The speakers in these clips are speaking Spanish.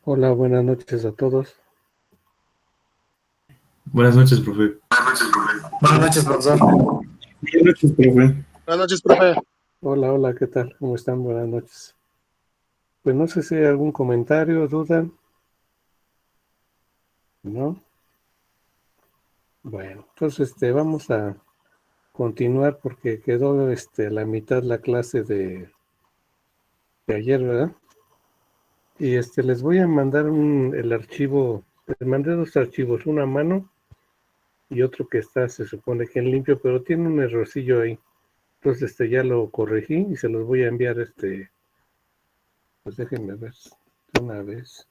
Hola, buenas noches a todos. Buenas noches, profe. Buenas noches, profesor. Buenas noches, profe. Buenas noches, profe. Hola, hola, ¿qué tal? ¿Cómo están? Buenas noches. Pues no sé si hay algún comentario, duda, ¿no? Bueno, entonces vamos a continuar porque quedó la mitad la clase de ayer, ¿verdad? Y les voy a mandar el archivo, les mandé dos archivos, uno a mano y otro que está, se supone que en limpio, pero tiene un errorcillo ahí. Entonces ya lo corregí y se los voy a enviar pues déjenme ver de una vez.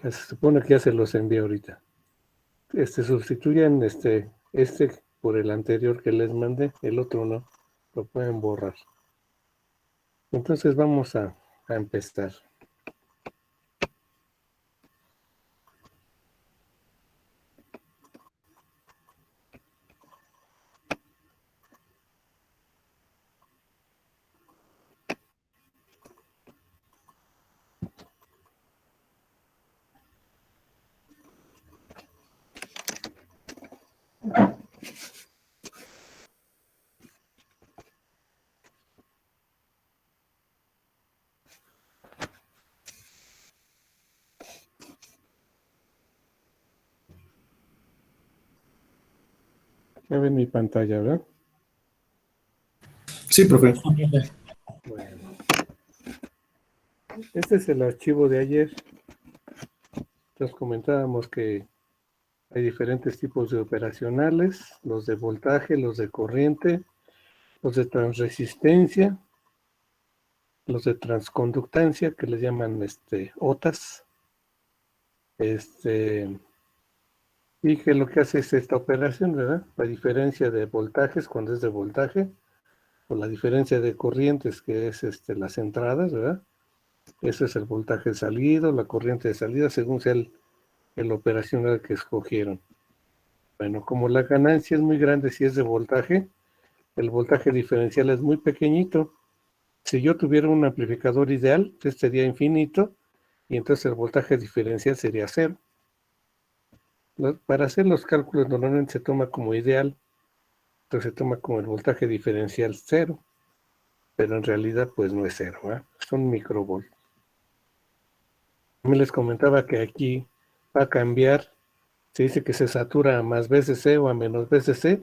Se supone que ya se los envié ahorita. Sustituyan este por el anterior que les mandé, el otro no, lo pueden borrar. Entonces vamos a empezar. Ya ven mi pantalla, ¿verdad? Sí, profe. Bueno, este es el archivo de ayer. Entonces comentábamos que hay diferentes tipos de operacionales, los de voltaje, los de corriente, los de transresistencia, los de transconductancia, que les llaman OTAS, y que lo que hace es esta operación, ¿verdad? La diferencia de voltajes cuando es de voltaje, o la diferencia de corrientes, que es las entradas, ¿verdad? Ese es el voltaje salido, la corriente de salida, según sea el operacional que escogieron. Bueno, como la ganancia es muy grande si es de voltaje, el voltaje diferencial es muy pequeñito. Si yo tuviera un amplificador ideal, este sería infinito, y entonces el voltaje diferencial sería cero. Para hacer los cálculos normalmente se toma como ideal, entonces se toma como el voltaje diferencial cero, pero en realidad pues no es cero, ¿eh? Son microvolts. También les comentaba que aquí va a cambiar, se dice que se satura a más VCC o a menos VCC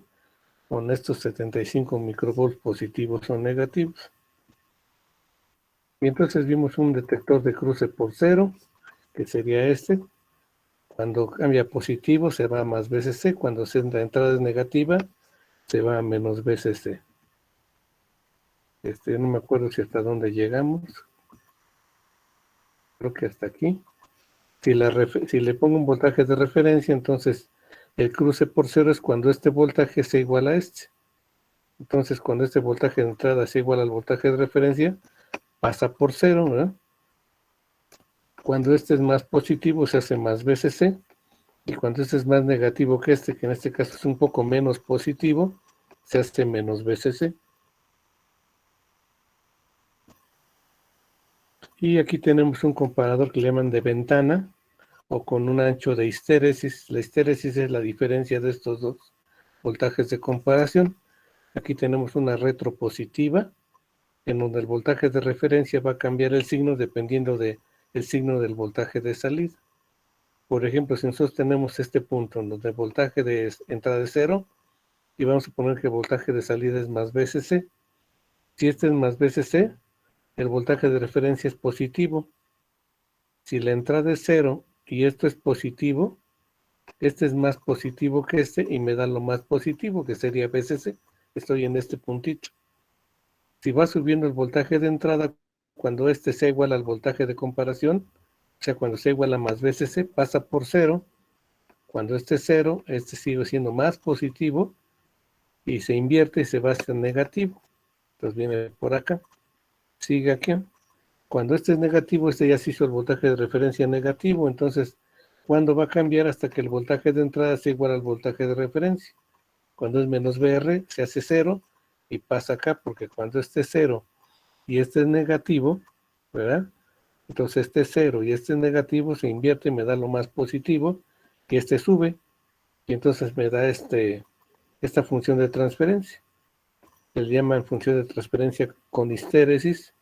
con estos 75 microvolts positivos o negativos. Y entonces vimos un detector de cruce por cero, que sería este. Cuando cambia positivo se va a más VCC, cuando la entrada es negativa se va a menos VCC. No me acuerdo si hasta dónde llegamos. Creo que hasta aquí. Si le pongo un voltaje de referencia, entonces el cruce por cero es cuando este voltaje sea igual a este. Entonces, cuando este voltaje de entrada sea igual al voltaje de referencia, pasa por cero, ¿verdad? Cuando este es más positivo, se hace más VCC. Y cuando este es más negativo que que en este caso es un poco menos positivo, se hace menos VCC. Y aquí tenemos un comparador que le llaman de ventana, o con un ancho de histéresis. La histéresis es la diferencia de estos dos voltajes de comparación. Aquí tenemos una retropositiva, en donde el voltaje de referencia va a cambiar el signo dependiendo del signo del voltaje de salida. Por ejemplo, si nosotros tenemos este punto en donde el voltaje de entrada es cero, y vamos a poner que el voltaje de salida es más VCC. Si este es más VCC, el voltaje de referencia es positivo. Si la entrada es cero y esto es positivo, este es más positivo que este y me da lo más positivo, que sería VCC. Estoy en este puntito. Si va subiendo el voltaje de entrada, cuando este sea igual al voltaje de comparación, o sea, cuando sea igual a más VCC, pasa por cero. Cuando este es cero, este sigue siendo más positivo y se invierte y se va a hacer negativo. Entonces viene por acá, sigue aquí. Cuando este es negativo, este ya se hizo el voltaje de referencia negativo, entonces ¿Cuándo va a cambiar? Hasta que el voltaje de entrada sea igual al voltaje de referencia. Cuando es menos VR, se hace 0 y pasa acá, porque cuando este es 0 y este es negativo, ¿verdad? Entonces este es 0 y este es negativo, se invierte y me da lo más positivo, y este sube, y entonces me da esta función de transferencia. Se le llaman función de transferencia con histéresis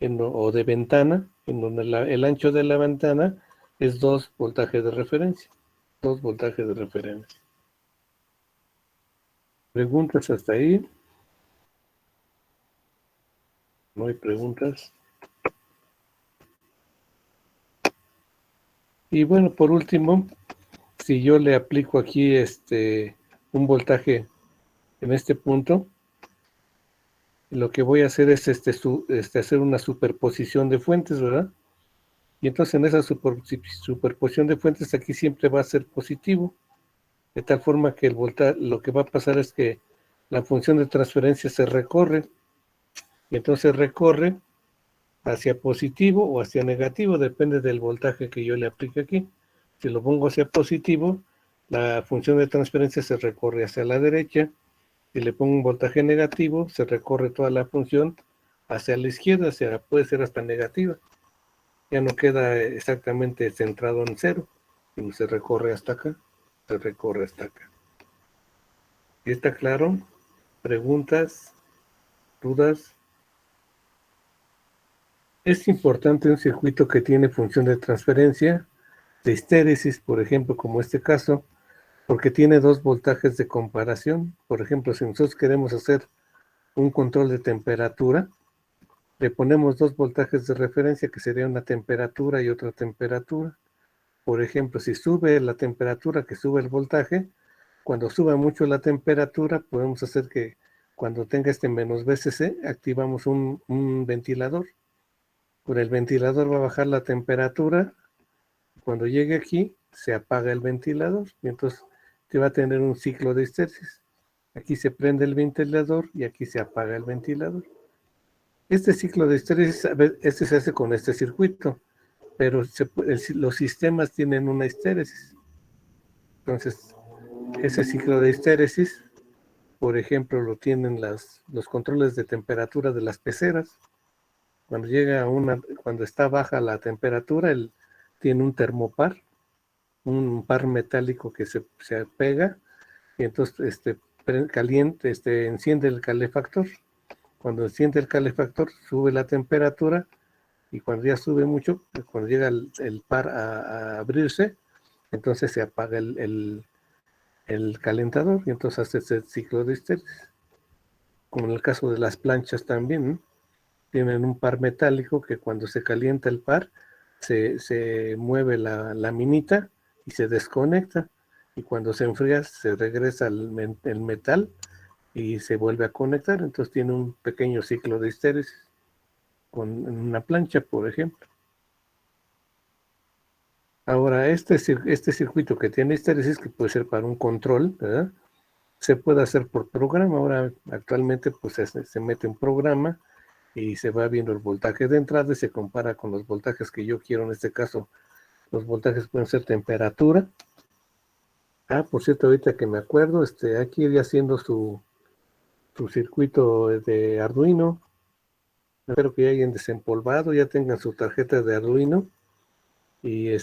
o de ventana, en donde el ancho de la ventana es 2 voltajes de referencia. 2 voltajes de referencia. ¿Preguntas hasta ahí? ¿No hay preguntas? Y bueno, por último, si yo le aplico aquí un voltaje en este punto, lo que voy a hacer es hacer una superposición de fuentes, ¿verdad? Y entonces en esa superposición de fuentes aquí siempre va a ser positivo, de tal forma que lo que va a pasar es que la función de transferencia se recorre, y entonces recorre hacia positivo o hacia negativo, depende del voltaje que yo le aplique aquí. Si lo pongo hacia positivo, la función de transferencia se recorre hacia la derecha. Si le pongo un voltaje negativo, se recorre toda la función hacia la izquierda, puede ser hasta negativa. Ya no queda exactamente centrado en 0, sino se recorre hasta acá, se recorre hasta acá. ¿Y está claro? ¿Preguntas? ¿Dudas? Es importante un circuito que tiene función de transferencia, de histéresis, por ejemplo, como este caso, porque tiene 2 voltajes de comparación. Por ejemplo, si nosotros queremos hacer un control de temperatura, le ponemos 2 voltajes de referencia, que sería una temperatura y otra temperatura. Por ejemplo, si sube la temperatura, que sube el voltaje, cuando suba mucho la temperatura, podemos hacer que cuando tenga menos VCC, activamos un ventilador. Con el ventilador va a bajar la temperatura. Cuando llegue aquí, se apaga el ventilador y entonces te va a tener un ciclo de histéresis. Aquí se prende el ventilador y aquí se apaga el ventilador. Este ciclo de histéresis, se hace con este circuito, pero los sistemas tienen una histéresis. Entonces, ese ciclo de histéresis, por ejemplo, lo tienen los controles de temperatura de las peceras. Cuando está baja la temperatura, él tiene un termopar, un par metálico que se pega, y entonces enciende el calefactor. Cuando enciende el calefactor, sube la temperatura, y cuando ya sube mucho, cuando llega el par a abrirse, entonces se apaga el calentador, y entonces hace ese ciclo de histéresis. Como en el caso de las planchas también, ¿no? Tienen un par metálico que cuando se calienta el par, se mueve la laminita y se desconecta, y cuando se enfría se regresa el metal y se vuelve a conectar. Entonces tiene un pequeño ciclo de histéresis con una plancha, por ejemplo. Ahora, este circuito que tiene histéresis, que puede ser para un control, ¿verdad? Se puede hacer por programa. Ahora, actualmente, pues se mete un programa y se va viendo el voltaje de entrada y se compara con los voltajes que yo quiero. En este caso, los voltajes pueden ser temperatura. Por cierto, ahorita que me acuerdo, aquí iría haciendo su circuito de Arduino. Espero que ya hayan desempolvado, ya tengan su tarjeta de Arduino y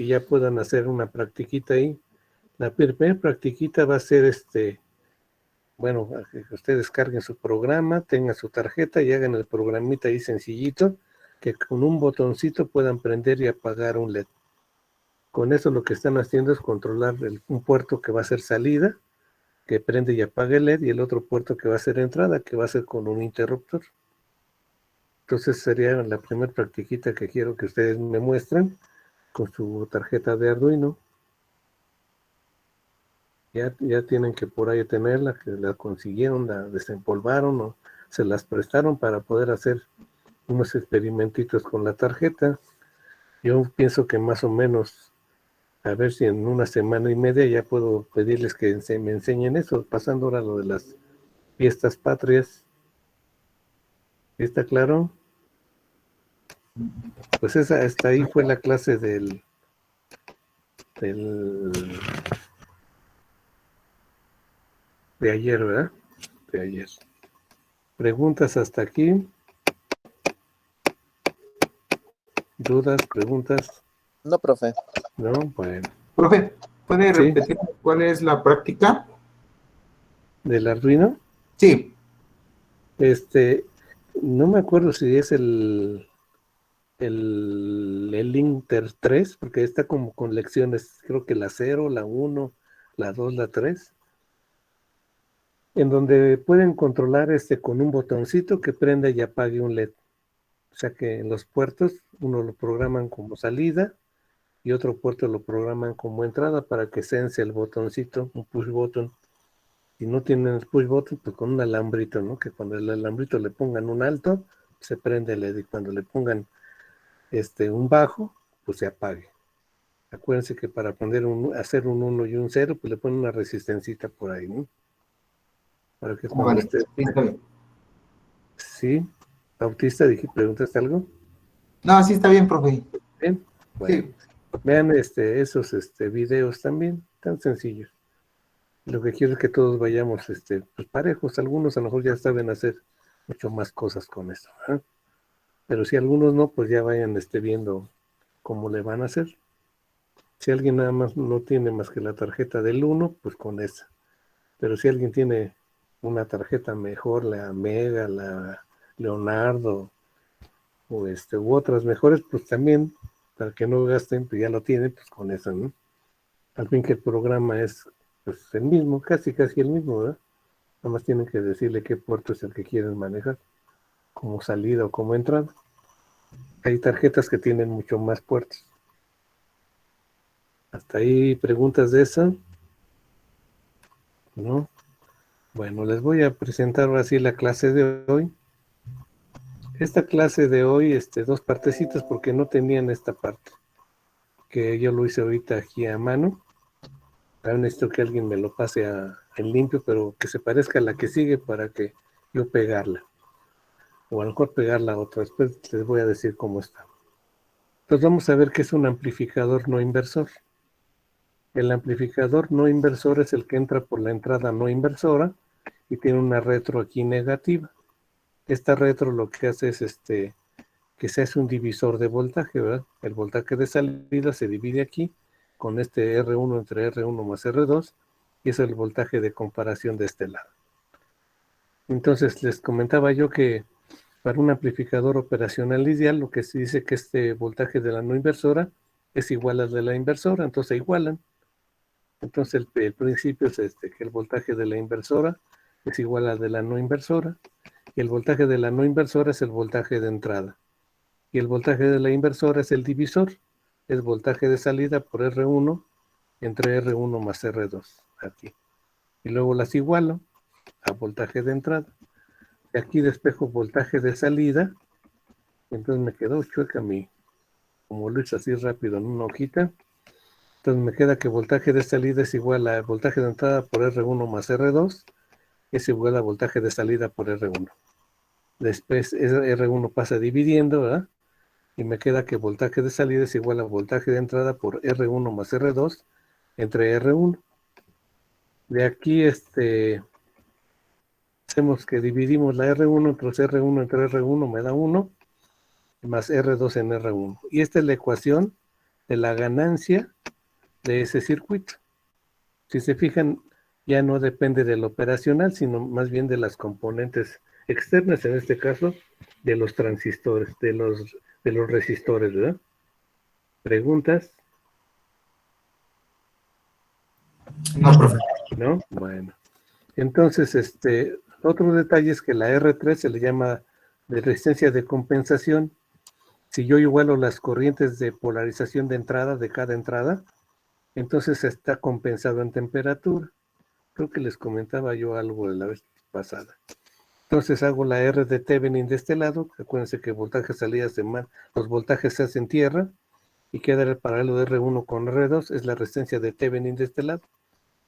ya puedan hacer una practiquita ahí. La primera practiquita va a ser bueno, que ustedes carguen su programa, tengan su tarjeta y hagan el programita ahí sencillito, que con un botoncito puedan prender y apagar un LED. Con eso lo que están haciendo es controlar un puerto que va a ser salida, que prende y apaga el LED, y el otro puerto que va a ser entrada, que va a ser con un interruptor. Entonces sería la primera practiquita que quiero que ustedes me muestren con su tarjeta de Arduino. Ya tienen que por ahí tenerla, que la consiguieron, la desempolvaron o se las prestaron para poder hacer unos experimentitos con la tarjeta. Yo pienso que más o menos, a ver si en una semana y media ya puedo pedirles que me enseñen eso, pasando ahora lo de las fiestas patrias. ¿Está claro? Pues hasta ahí fue la clase de ayer, ¿verdad? De ayer. ¿Preguntas hasta aquí? ¿Dudas, preguntas? No, profe. No, bueno. Profe, ¿puede Sí. repetir cuál es la práctica? ¿Del Arduino? Sí. No me acuerdo si es el Inter 3, porque está como con lecciones, creo que la 0, la 1, la 2, la 3, en donde pueden controlar con un botoncito que prende y apague un LED. O sea que en los puertos uno lo programan como salida y otro puerto lo programan como entrada para que sense el botoncito, un push button. Si no tienen el push button, pues con un alambrito, ¿no? Que cuando el alambrito le pongan un alto, se prende el LED, y cuando le pongan un bajo, pues se apague. Acuérdense que para hacer un 1 y un 0, pues le ponen una resistencita por ahí, ¿no? Para que cuando Vale. esté... Sí, está bien. Sí, Bautista, ¿preguntaste algo? No, sí está bien, profe. Bien, bueno. Sí. Vean esos videos también, tan sencillos. Lo que quiero es que todos vayamos pues parejos. Algunos a lo mejor ya saben hacer mucho más cosas con eso, ¿eh? Pero si algunos no, pues ya vayan viendo cómo le van a hacer. Si alguien nada más no tiene más que la tarjeta del 1, pues con esa. Pero si alguien tiene una tarjeta mejor, la Mega, la Leonardo, o u otras mejores, pues también, para que no gasten, pues ya lo tienen, pues con eso, ¿no? Al fin que el programa es pues el mismo, casi el mismo, ¿verdad? Nada más tienen que decirle qué puerto es el que quieren manejar, como salida o como entrada. Hay tarjetas que tienen mucho más puertos. Hasta ahí preguntas de eso, ¿no? Bueno, les voy a presentar ahora sí la clase de hoy. Esta clase de hoy, dos partecitas porque no tenían esta parte, que yo lo hice ahorita aquí a mano. Ahora necesito que alguien me lo pase en limpio, pero que se parezca a la que sigue para que yo pegarla. O a lo mejor pegarla a otra. Después les voy a decir cómo está. Entonces vamos a ver qué es un amplificador no inversor. El amplificador no inversor es el que entra por la entrada no inversora y tiene una retro aquí negativa. Esta retro lo que hace es que se hace un divisor de voltaje, ¿verdad? El voltaje de salida se divide aquí con este R1 entre R1 más R2 y es el voltaje de comparación de este lado. Entonces les comentaba yo que para un amplificador operacional ideal lo que se dice que este voltaje de la no inversora es igual al de la inversora, entonces se igualan. Entonces el principio es que el voltaje de la inversora es igual al de la no inversora y el voltaje de la no inversora es el voltaje de entrada. Y el voltaje de la inversora es el divisor, es voltaje de salida por R1 entre R1 más R2, aquí. Y luego las igualo a voltaje de entrada. Y aquí despejo voltaje de salida, entonces me quedó chueca como lo hice así rápido en una hojita. Entonces me queda que voltaje de salida es igual a voltaje de entrada por R1 más R2, es igual a voltaje de salida por R1. Después R1 pasa dividiendo, ¿verdad? Y me queda que voltaje de salida es igual a voltaje de entrada por R1 más R2 entre R1. De aquí hacemos que dividimos la R1 entre R1 entre R1 me da 1 más R2 en R1. Y esta es la ecuación de la ganancia de ese circuito. Si se fijan, ya no depende del operacional, sino más bien de las componentes externas, en este caso, de los transistores, de los resistores, ¿verdad? ¿Preguntas? No, profe. ¿No? Bueno. Entonces, otro detalle es que la R3 se le llama de resistencia de compensación. Si yo igualo las corrientes de polarización de entrada de cada entrada, entonces está compensado en temperatura. Creo que les comentaba yo algo de la vez pasada. Entonces hago la R de Thevenin de este lado. Acuérdense que voltaje salida los voltajes se hacen tierra y queda el paralelo de R1 con R2, es la resistencia de Thevenin de este lado.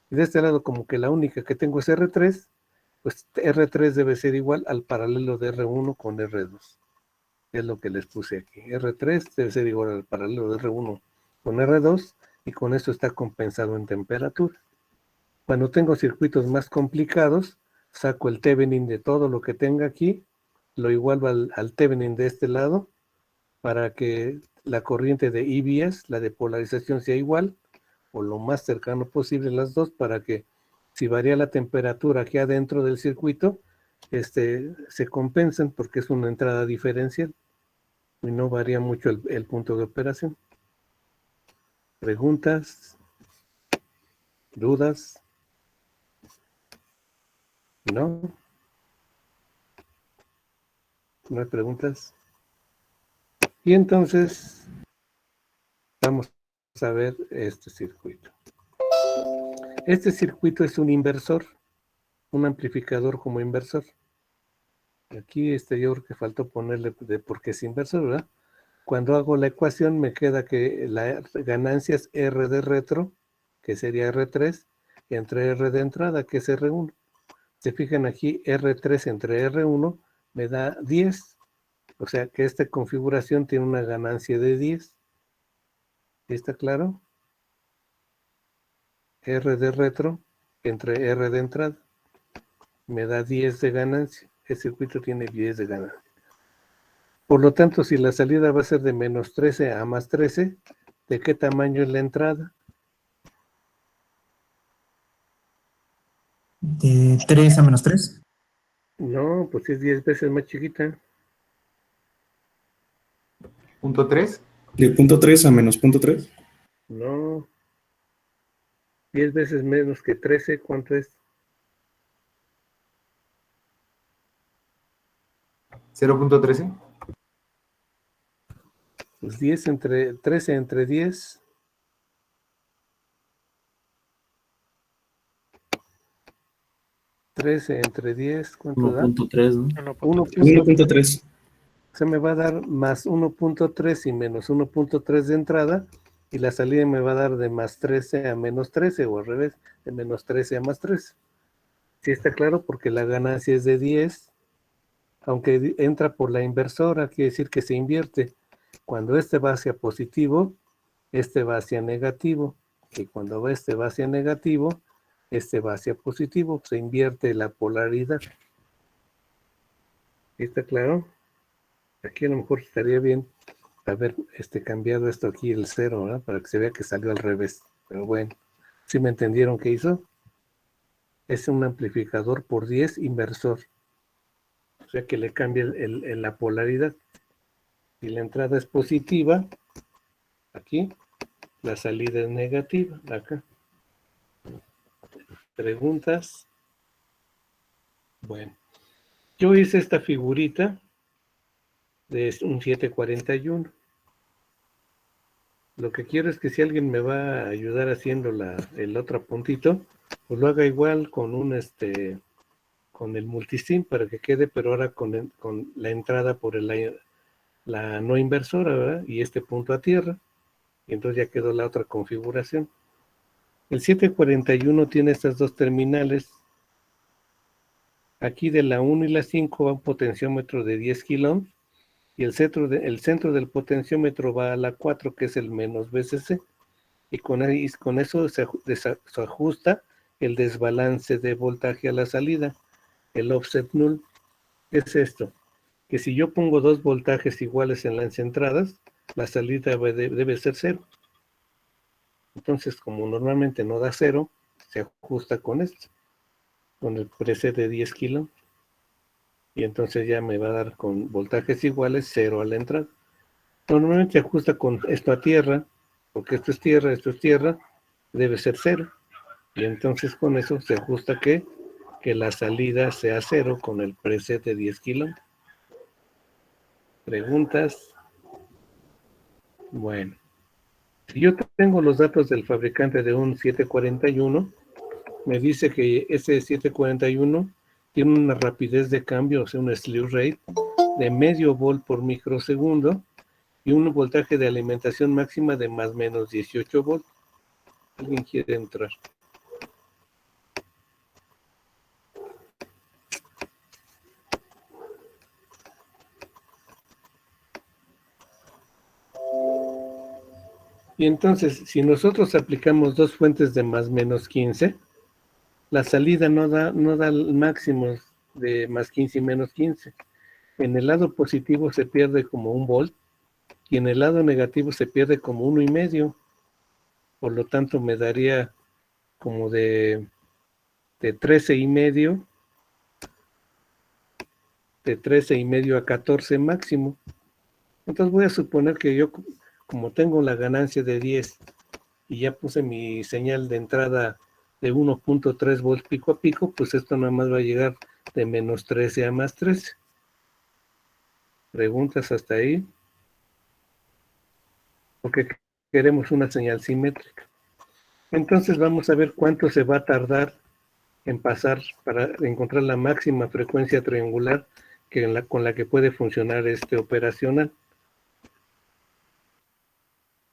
Y de este lado como que la única que tengo es R3, pues R3 debe ser igual al paralelo de R1 con R2. Es lo que les puse aquí. R3 debe ser igual al paralelo de R1 con R2 y con eso está compensado en temperatura. Cuando tengo circuitos más complicados, saco el Thevenin de todo lo que tenga aquí, lo igualo al Thevenin de este lado, para que la corriente de EBS, la de polarización, sea igual, o lo más cercano posible las dos, para que si varía la temperatura aquí adentro del circuito, se compensen, porque es una entrada diferencial y no varía mucho el punto de operación. ¿Preguntas? ¿Dudas? ¿No? ¿No hay preguntas? Y entonces vamos a ver este circuito. Este circuito es un inversor, un amplificador como inversor. Aquí yo creo que faltó ponerle de por qué es inversor, ¿verdad? Cuando hago la ecuación me queda que la ganancia es R de retro, que sería R3, entre R de entrada, que es R1. Se fijan aquí, R3 entre R1 me da 10. O sea que esta configuración tiene una ganancia de 10. ¿Está claro? R de retro entre R de entrada me da 10 de ganancia. El circuito tiene 10 de ganancia. Por lo tanto, si la salida va a ser de menos 13 a más 13, ¿de qué tamaño es la entrada? De 3 a menos 3. No, pues es 10 veces más chiquita. Punto 3. De punto 3 a menos punto 3. No, 10 veces menos que 13, ¿cuánto es? 0.13. Pues 10 entre 13 entre 10. 13 entre 10, ¿cuánto da? 1.3, ¿no? 1.3. 1.3. Se me va a dar más 1.3 y menos 1.3 de entrada, y la salida me va a dar de más 13 a menos 13, o al revés, de menos 13 a más 13. Sí está claro, porque la ganancia es de 10, aunque entra por la inversora, quiere decir que se invierte. Cuando este va hacia positivo, este va hacia negativo, y cuando este va hacia negativo, este va hacia positivo, se invierte la polaridad. ¿Sí está claro? Aquí a lo mejor estaría bien haber cambiado esto aquí, el 0, ¿verdad? Para que se vea que salió al revés. Pero bueno, ¿sí me entendieron qué hizo? Es un amplificador por 10 inversor. O sea que le cambia la polaridad. Si la entrada es positiva, aquí, la salida es negativa, acá. ¿Preguntas? Bueno, yo hice esta figurita de un 741. Lo que quiero es que si alguien me va a ayudar haciendo el otro puntito, pues lo haga igual con con el multisim, para que quede, pero ahora con la entrada por la no inversora, ¿verdad? Y este punto a tierra. Y entonces ya quedó la otra configuración. El 741 tiene estas dos terminales. Aquí de la 1 y la 5 va un potenciómetro de 10 kilómetros, y el centro del potenciómetro va a la 4, que es el menos VCC. Y con eso se ajusta el desbalance de voltaje a la salida, el offset null. Es esto, que si yo pongo dos voltajes iguales en las entradas, la salida debe ser 0. Entonces, como normalmente no da 0, se ajusta con esto, con el preset de 10 kilos, y entonces ya me va a dar con voltajes iguales 0 a la entrada. Normalmente se ajusta con esto a tierra, porque esto es tierra, debe ser 0. Y entonces con eso se ajusta que la salida sea 0 con el preset de 10 kilos. ¿Preguntas? Bueno, si yo tengo los datos del fabricante de un 741, me dice que ese 741 tiene una rapidez de cambio, o sea, un slew rate de medio volt por microsegundo y un voltaje de alimentación máxima de más o menos 18 volts. ¿Alguien quiere entrar? Y entonces, si nosotros aplicamos dos fuentes de más menos 15, la salida no da máximos de más 15 y menos 15. En el lado positivo se pierde como 1 volt y en el lado negativo se pierde como 1,5. Por lo tanto, me daría como de 13,5, de 13,5 a 14 máximo. Entonces voy a suponer que yo, como tengo la ganancia de 10 y ya puse mi señal de entrada de 1.3 volts pico a pico, pues esto nada más va a llegar de menos 13 a más 13. ¿Preguntas hasta ahí? Porque queremos una señal simétrica. Entonces vamos a ver cuánto se va a tardar en pasar para encontrar la máxima frecuencia triangular con la que puede funcionar este operacional.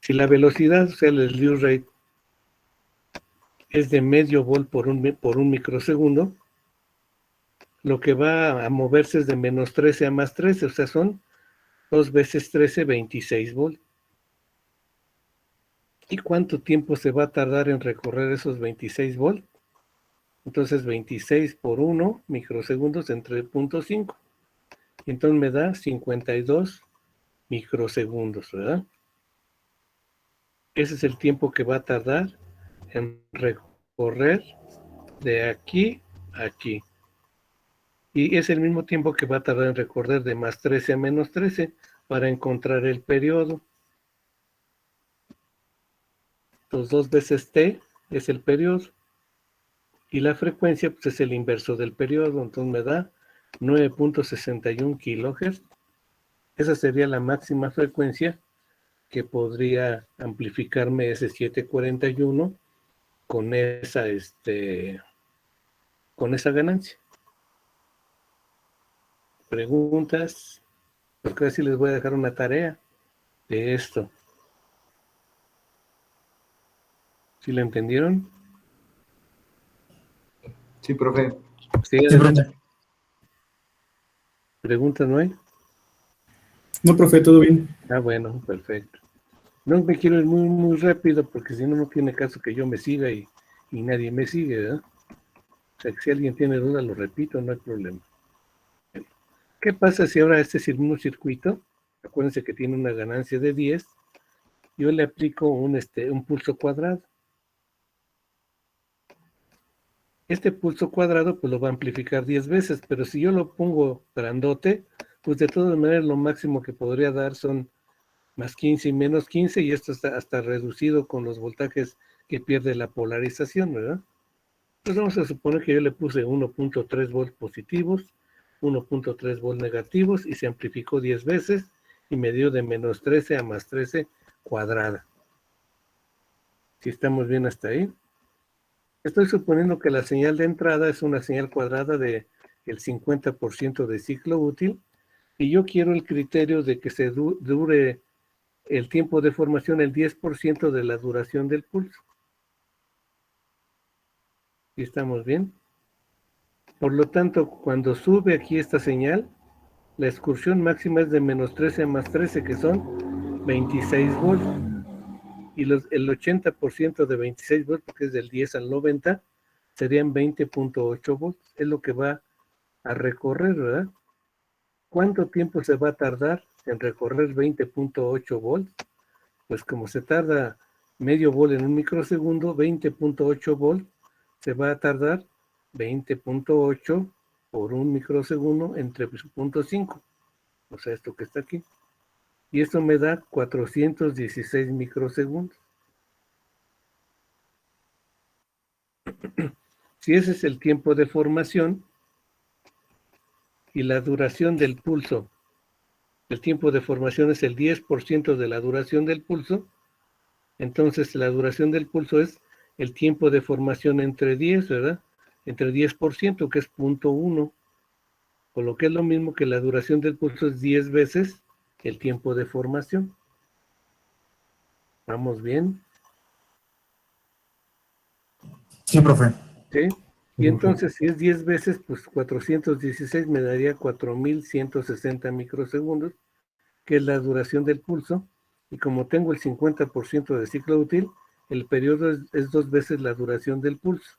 Si la velocidad, o sea, el slew rate, es de medio volt por un microsegundo, lo que va a moverse es de menos 13 a más 13, o sea, son 2 veces 13, 26 volts. ¿Y cuánto tiempo se va a tardar en recorrer esos 26 volts? Entonces 26 por 1 microsegundos entre 0.5. Entonces me da 52 microsegundos, ¿verdad? Ese es el tiempo que va a tardar en recorrer de aquí a aquí. Y es el mismo tiempo que va a tardar en recorrer de más 13 a menos 13 para encontrar el periodo. Entonces 2 veces t es el periodo. Y la frecuencia pues, es el inverso del periodo. Entonces me da 9.61 kilohertz. Esa sería la máxima frecuencia que podría amplificarme ese 741 con esa ganancia. Preguntas, porque así les voy a dejar una tarea de esto. ¿Sí lo entendieron? Sí, profe. Sí, Sí, profe. ¿Preguntas no hay? No, profe, todo bien. Ah, bueno, perfecto. No me quiero ir muy, muy rápido porque si no, no tiene caso que yo me siga y nadie me sigue, ¿verdad? O sea, que si alguien tiene duda, lo repito, no hay problema. ¿Qué pasa si ahora este mismo circuito, acuérdense que tiene una ganancia de 10, yo le aplico un pulso cuadrado? Este pulso cuadrado pues lo va a amplificar 10 veces, pero si yo lo pongo grandote, pues de todas maneras lo máximo que podría dar son más 15 y menos 15, y esto está hasta reducido con los voltajes que pierde la polarización, ¿verdad? Entonces vamos a suponer que yo le puse 1.3 volts positivos, 1.3 volts negativos, y se amplificó 10 veces, y me dio de menos 13 a más 13 cuadrada. ¿Sí estamos bien hasta ahí? Estoy suponiendo que la señal de entrada es una señal cuadrada de el 50% de ciclo útil, y yo quiero el criterio de que se dure el tiempo de formación el 10% de la duración del pulso. ¿Sí estamos bien? Por lo tanto, cuando sube aquí esta señal, la excursión máxima es de menos 13 a más 13, que son 26 volts. Y el 80% de 26 volts, que es del 10 al 90, serían 20.8 volts. Es lo que va a recorrer, ¿verdad? ¿Cuánto tiempo se va a tardar en recorrer 20.8 volts? Pues como se tarda medio volt en un microsegundo, 20.8 volts se va a tardar 20.8 por un microsegundo entre 0.5, o sea, esto que está aquí. Y esto me da 416 microsegundos. Si ese es el tiempo de formación y la duración del pulso, el tiempo de formación es el 10% de la duración del pulso, entonces la duración del pulso es el tiempo de formación entre 10, ¿verdad? Entre 10%, que es 0.1, con lo que es lo mismo que la duración del pulso es 10 veces el tiempo de formación. ¿Vamos bien? Sí, profe. ¿Sí? Y entonces, si es 10 veces, pues 416 me daría 4160 microsegundos, que es la duración del pulso, Y como tengo el 50% de ciclo útil, el periodo es 2 veces la duración del pulso.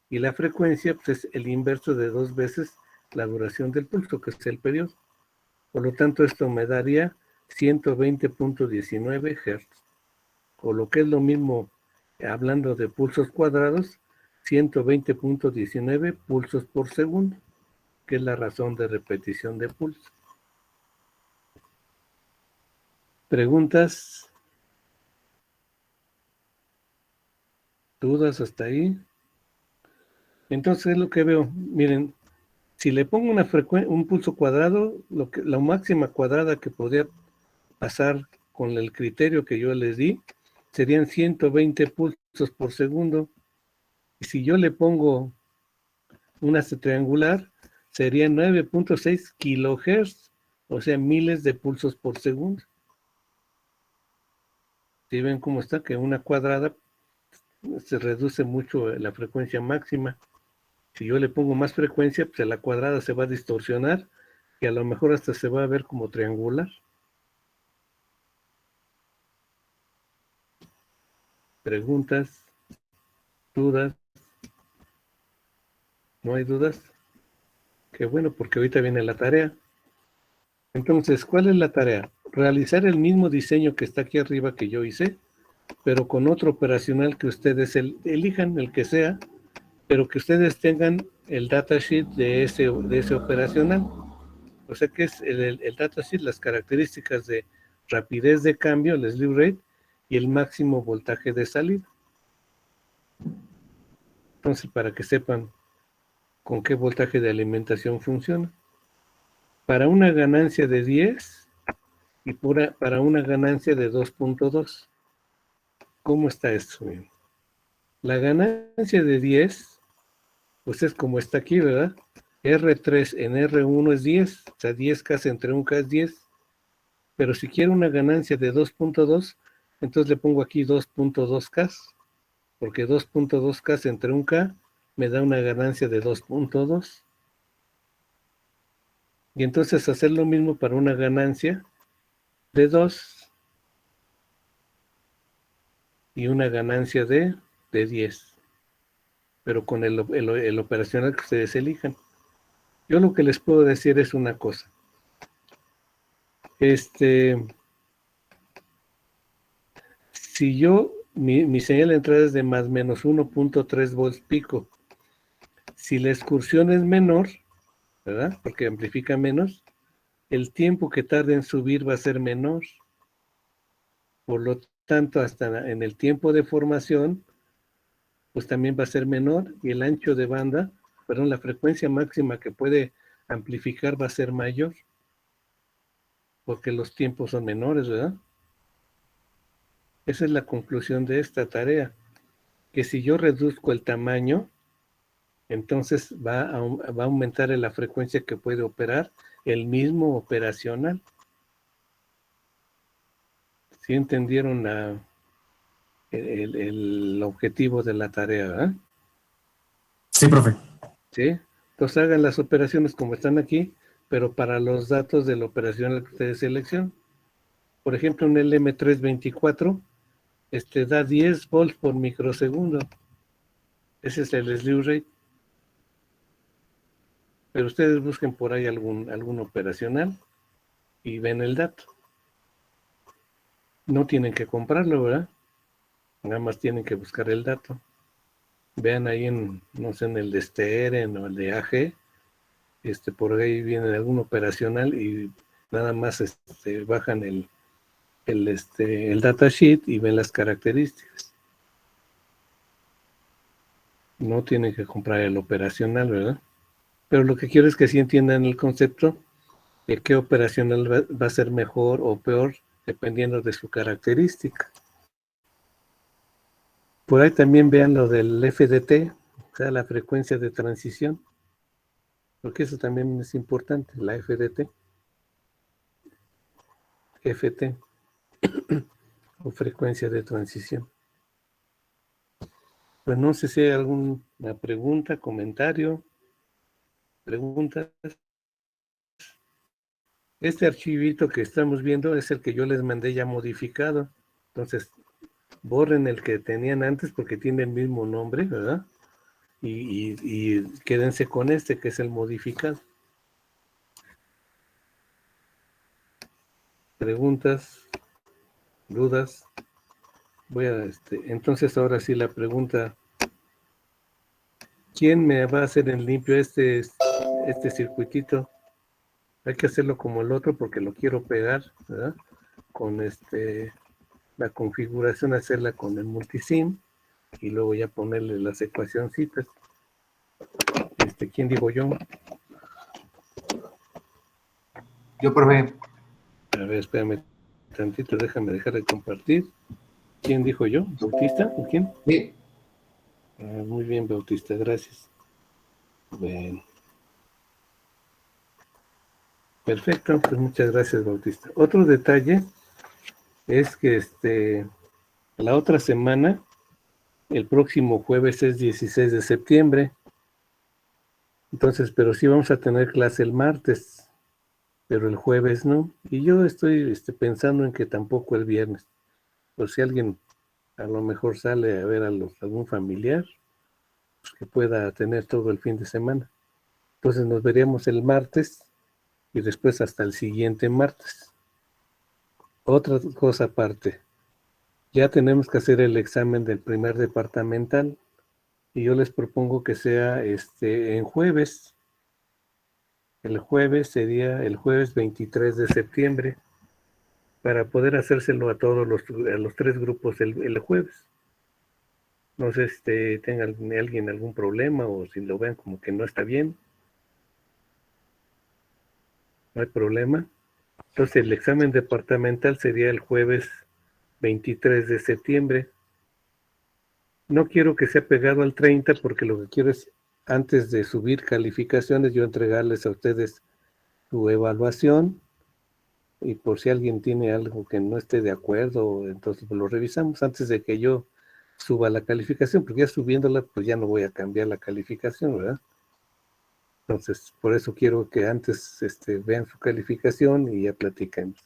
Y la frecuencia pues, es el inverso de 2 veces la duración del pulso, que es el periodo. Por lo tanto, esto me daría 120.19 Hz. O lo que es lo mismo, hablando de pulsos cuadrados, 120.19 pulsos por segundo, que es la razón de repetición de pulso. ¿Preguntas? ¿Dudas hasta ahí? Entonces es lo que veo. Miren, si le pongo un pulso cuadrado, la máxima cuadrada que podría pasar con el criterio que yo les di, serían 120 pulsos por segundo. Y si yo le pongo una triangular, serían 9.6 kilohertz, o sea, miles de pulsos por segundo. ¿Sí ven cómo está? Que una cuadrada se reduce mucho la frecuencia máxima. Si yo le pongo más frecuencia, pues la cuadrada se va a distorsionar y a lo mejor hasta se va a ver como triangular. ¿Preguntas? ¿Dudas? ¿No hay dudas? Qué bueno, porque ahorita viene la tarea. Entonces, ¿cuál es la tarea? Realizar el mismo diseño que está aquí arriba que yo hice, pero con otro operacional que ustedes elijan, el que sea, pero que ustedes tengan el datasheet de ese operacional. O sea que es el datasheet, las características de rapidez de cambio, el slew rate, y el máximo voltaje de salida. Entonces, para que sepan con qué voltaje de alimentación funciona. Para una ganancia de 10 y para una ganancia de 2.2. ¿Cómo está esto? La ganancia de 10, pues es como está aquí, ¿verdad? R3 en R1 es 10, o sea, 10K entre 1K es 10. Pero si quiero una ganancia de 2.2, entonces le pongo aquí 2.2K, porque 2.2K entre 1K me da una ganancia de 2.2. Y entonces hacer lo mismo para una ganancia de 2 y una ganancia de 10, pero con el operacional que ustedes elijan. Yo lo que les puedo decir es una cosa. Si yo, mi señal de entrada es de más menos 1.3 volts pico, si la excursión es menor, ¿verdad? Porque amplifica menos, el tiempo que tarde en subir va a ser menor. Por lo tanto, hasta en el tiempo de formación, pues también va a ser menor y el ancho de banda, perdón, la frecuencia máxima que puede amplificar va a ser mayor, porque los tiempos son menores, ¿verdad? Esa es la conclusión de esta tarea, que si yo reduzco el tamaño, entonces va a aumentar la frecuencia que puede operar el mismo operacional. ¿Sí entendieron el objetivo de la tarea, ¿verdad? Sí, profe. ¿Sí? Entonces hagan las operaciones como están aquí, pero para los datos de la operación que ustedes seleccionan. Por ejemplo, un LM324 da 10 volts por microsegundo. Ese es el slew rate. Pero ustedes busquen por ahí algún operacional y ven el dato. No tienen que comprarlo, ¿verdad? Nada más tienen que buscar el dato. Vean ahí no sé, en el de Steren o el de AG, por ahí viene algún operacional y nada más bajan el datasheet y ven las características. No tienen que comprar el operacional, ¿verdad? Pero lo que quiero es que sí entiendan el concepto de qué operacional va a ser mejor o peor dependiendo de su característica. Por ahí también vean lo del FDT, o sea, la frecuencia de transición, porque eso también es importante, la FDT, FT, o frecuencia de transición. Pues no sé si hay alguna pregunta, comentario, preguntas. Este archivito que estamos viendo es el que yo les mandé ya modificado. Entonces, borren el que tenían antes porque tiene el mismo nombre, ¿verdad? Y quédense con este que es el modificado. Preguntas, dudas. Entonces ahora sí la pregunta, ¿quién me va a hacer en limpio este circuitito? Hay que hacerlo como el otro porque lo quiero pegar, ¿verdad? Con la configuración, hacerla con el multisim y luego ya ponerle las ecuacioncitas. ¿Quién digo yo? Yo, profe. A ver, espérame tantito, déjame dejar de compartir. ¿Quién dijo yo? ¿Bautista? ¿O quién? Sí. Muy bien, Bautista, gracias. Bueno. Perfecto, pues muchas gracias, Bautista. Otro detalle es que la otra semana, el próximo jueves es 16 de septiembre. Entonces, pero sí vamos a tener clase el martes, pero el jueves no. Y yo estoy pensando en que tampoco el viernes. Por si alguien a lo mejor sale a ver algún familiar, pues que pueda tener todo el fin de semana. Entonces nos veríamos el martes y después hasta el siguiente martes. Otra cosa aparte, ya tenemos que hacer el examen del primer departamental y yo les propongo que sea en jueves. El jueves sería el jueves 23 de septiembre para poder hacérselo a todos a los tres grupos el jueves. No sé si tenga alguien algún problema o si lo vean como que no está bien. No hay problema. Entonces el examen departamental sería el jueves 23 de septiembre. No quiero que sea pegado al 30 porque lo que quiero es, antes de subir calificaciones, yo entregarles a ustedes su evaluación y por si alguien tiene algo que no esté de acuerdo, entonces lo revisamos antes de que yo suba la calificación, porque ya subiéndola, pues ya no voy a cambiar la calificación, ¿verdad? Entonces, por eso quiero que antes vean su calificación y ya platiquemos.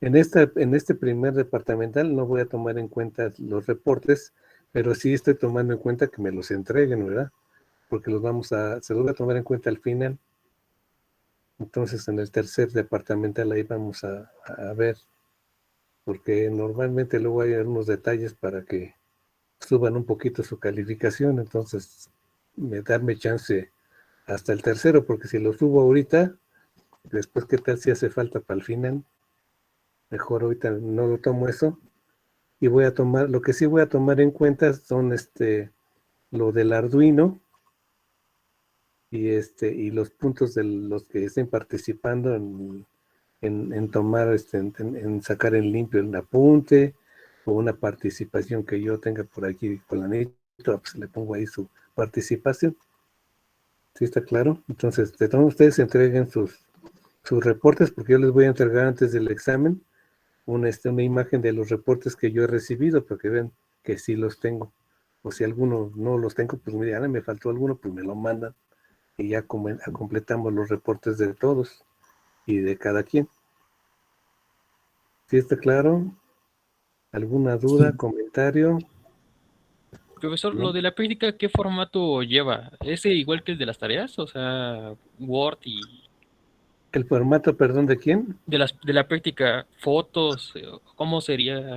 En este primer departamental no voy a tomar en cuenta los reportes, pero sí estoy tomando en cuenta que me los entreguen, ¿verdad? Porque se los voy a tomar en cuenta al final. Entonces, en el tercer departamental ahí vamos a ver, porque normalmente luego hay algunos detalles para que suban un poquito su calificación, entonces darme chance hasta el tercero, porque si lo subo ahorita, después qué tal si hace falta para el final, mejor ahorita no lo tomo eso, y lo que sí voy a tomar en cuenta son lo del Arduino, y los puntos de los que estén participando en tomar, en sacar en limpio el apunte, o una participación que yo tenga por aquí con la NIT, pues le pongo ahí su participación. ¿Sí está claro? Entonces, de todos ustedes entreguen sus reportes, porque yo les voy a entregar antes del examen una imagen de los reportes que yo he recibido, para que vean que sí los tengo. O si alguno no los tengo, pues me digan, me faltó alguno, pues me lo mandan y ya completamos los reportes de todos y de cada quien. ¿Sí está claro? ¿Alguna duda, comentario? Profesor, ¿No? lo de la práctica, ¿qué formato lleva? ¿Es igual que el de las tareas? O sea, Word y ¿El formato, perdón, de quién? de la práctica, fotos, ¿cómo sería?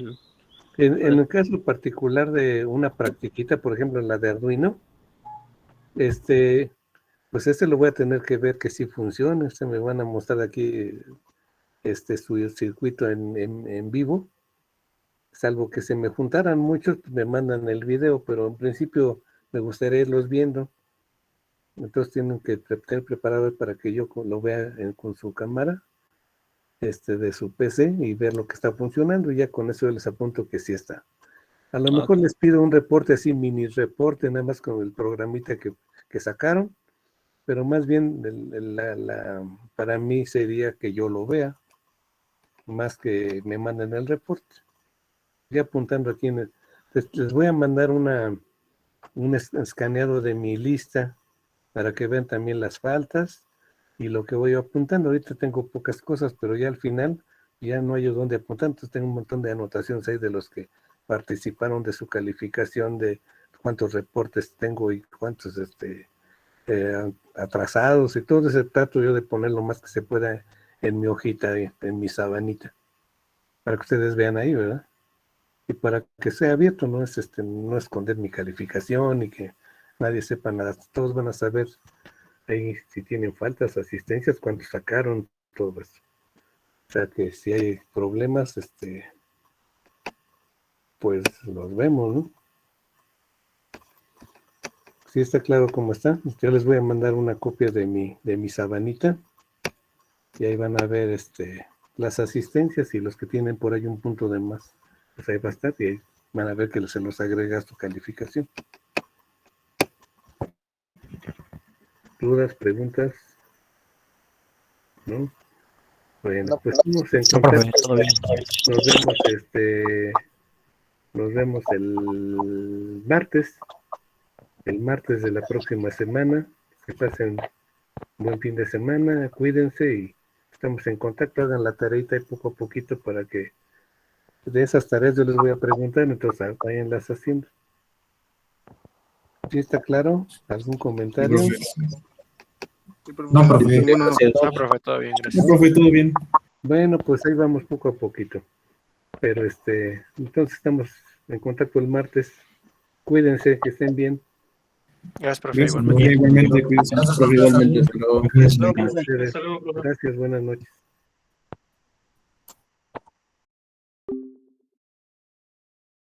En el caso particular de una practiquita, por ejemplo, la de Arduino, pues lo voy a tener que ver que sí funcione. Me van a mostrar aquí su circuito en vivo, salvo que se me juntaran muchos, pues me mandan el video, pero en principio me gustaría irlos viendo. Entonces tienen que tener preparado para que yo lo vea con su cámara de su PC y ver lo que está funcionando, y ya con eso yo les apunto que sí está. A lo mejor Ok. les pido un reporte así, mini reporte, nada más con el programita que sacaron, pero más bien para mí sería que yo lo vea, más que me manden el reporte. Ya apuntando aquí, les voy a mandar un escaneado de mi lista para que vean también las faltas, y lo que voy apuntando. Ahorita tengo pocas cosas, pero ya al final ya no hay dónde apuntar, entonces tengo un montón de anotaciones ahí de los que participaron, de su calificación, de cuántos reportes tengo y cuántos atrasados y todo ese. Trato yo de poner lo más que se pueda en mi hojita, en mi sabanita, para que ustedes vean ahí, ¿verdad? Y para que sea abierto, no es no esconder mi calificación y que nadie sepa nada. Todos van a saber ahí si tienen faltas, asistencias, cuántos sacaron, todo eso. O sea que si hay problemas, pues los vemos, ¿no? Si está claro cómo está, yo les voy a mandar una copia de mi sabanita y ahí van a ver las asistencias y los que tienen por ahí un punto de más, pues ahí va a estar y ahí van a ver que se los agrega a su calificación. ¿Dudas, preguntas? ¿No? Bueno, pues estamos en No, profe, contacto. todo bien. Nos vemos el martes de la próxima semana. Que pasen buen fin de semana, cuídense y estamos en contacto. Hagan la tareita y poco a poquito para que de esas tareas yo les voy a preguntar, entonces vayanlas haciendo. ¿Sí está claro? ¿Algún comentario? No, profe. Ninguno. No, profe, todo bien, No, gracias. profe, todo bien. Bueno, pues ahí vamos poco a poquito. Pero entonces estamos en contacto el martes. Cuídense, que estén bien. Gracias, profe. Gracias, Igualmente. profe, igualmente, cuídense. Gracias, Profe, profe. igualmente. Hasta luego. Gracias, No, profe. profe, hasta luego, profe. Gracias, buenas noches.